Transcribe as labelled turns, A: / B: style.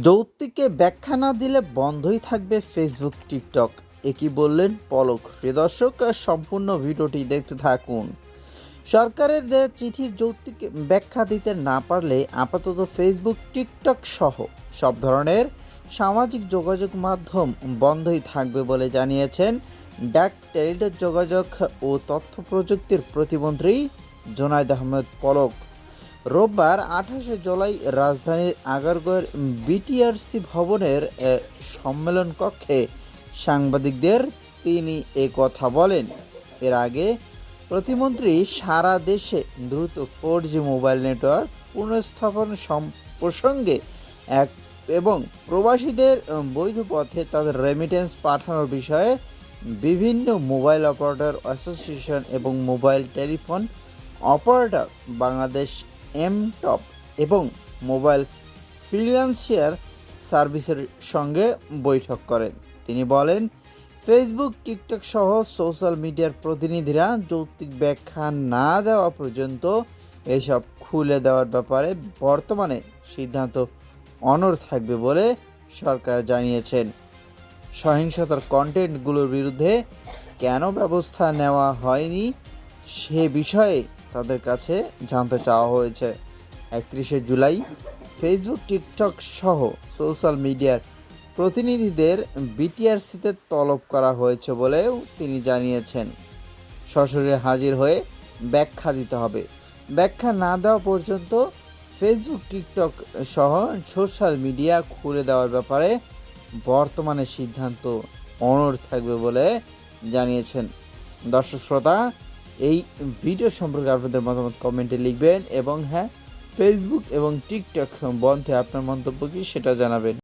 A: যৌতুকে ব্যাখ্যা না দিলে বন্ধই থাকবে ফেসবুক টিকটক। একই বললেন পলক। প্রিয় দর্শক, সম্পূর্ণ ভিডিওটি দেখতে থাকুন। সরকারের দেয়া চিঠির যৌতুক ব্যাখ্যা দিতে না পারলে আপাতত ফেসবুক টিকটক সহ সব ধরনের সামাজিক যোগাযোগ মাধ্যম বন্ধই থাকবে বলে জানিয়েছেন ডাক, টেলিযোগাযোগ ও তথ্য প্রযুক্তির প্রতিমন্ত্রী জোনায়েদ আহমেদ পলক। রোববার 28শে জুলাই রাজধানীর আগারগাঁওয়ের বিটিআরসি ভবনের সম্মেলন কক্ষে সাংবাদিকদের তিনি এ কথা বলেন। এর আগে প্রতিমন্ত্রী সারা দেশে দ্রুত 4G মোবাইল নেটওয়ার্ক পুনঃস্থাপন প্রসঙ্গে এবং প্রবাসীদের বৈধ পথে তাদের রেমিটেন্স পাঠানোর বিষয়ে বিভিন্ন মোবাইল অপারেটর অ্যাসোসিয়েশন এবং মোবাইল টেলিফোন অপারেটর বাংলাদেশ এমটপ এবং মোবাইল ফিনান্সিয়াল সার্ভিসের সঙ্গে বৈঠক করেন। তিনি বলেন, ফেসবুক, টিকটক সহ সোশ্যাল মিডিয়ার প্রতিনিধিরা যৌক্তিক ব্যাখ্যা না দেওয়া পর্যন্ত এসব খুলে দেওয়ার ব্যাপারে বর্তমানে সিদ্ধান্ত অনড় থাকবে বলে সরকার জানিয়েছেন। সহিংসতার কন্টেন্টগুলোর বিরুদ্ধে কেন ব্যবস্থা নেওয়া হয়নি সে বিষয়ে তাদের কাছে জানতে চাওয়া হয়েছে। 31শে জুলাই ফেসবুক, টিকটক সহ সোশ্যাল মিডিয়ার প্রতিনিধিদের বিটিআরসিতে তলব করা হয়েছে বলেও তিনি জানিয়েছেন। সশরীরে হাজির হয়ে ব্যাখ্যা দিতে হবে। ব্যাখ্যা না দেওয়া পর্যন্ত ফেসবুক, টিকটক সহ সোশ্যাল মিডিয়া খুলে দেওয়ার ব্যাপারে বর্তমানে সিদ্ধান্ত অনড় থাকবে বলে জানিয়েছেন। দর্শক শ্রোতা, এই ভিডিও সম্পর্কে আপনাদের মতামত কমেন্টে লিখবেন এবং ফেসবুক এবং টিকটক বন্ধে আপনার মন্তব্য কি সেটা জানাবেন।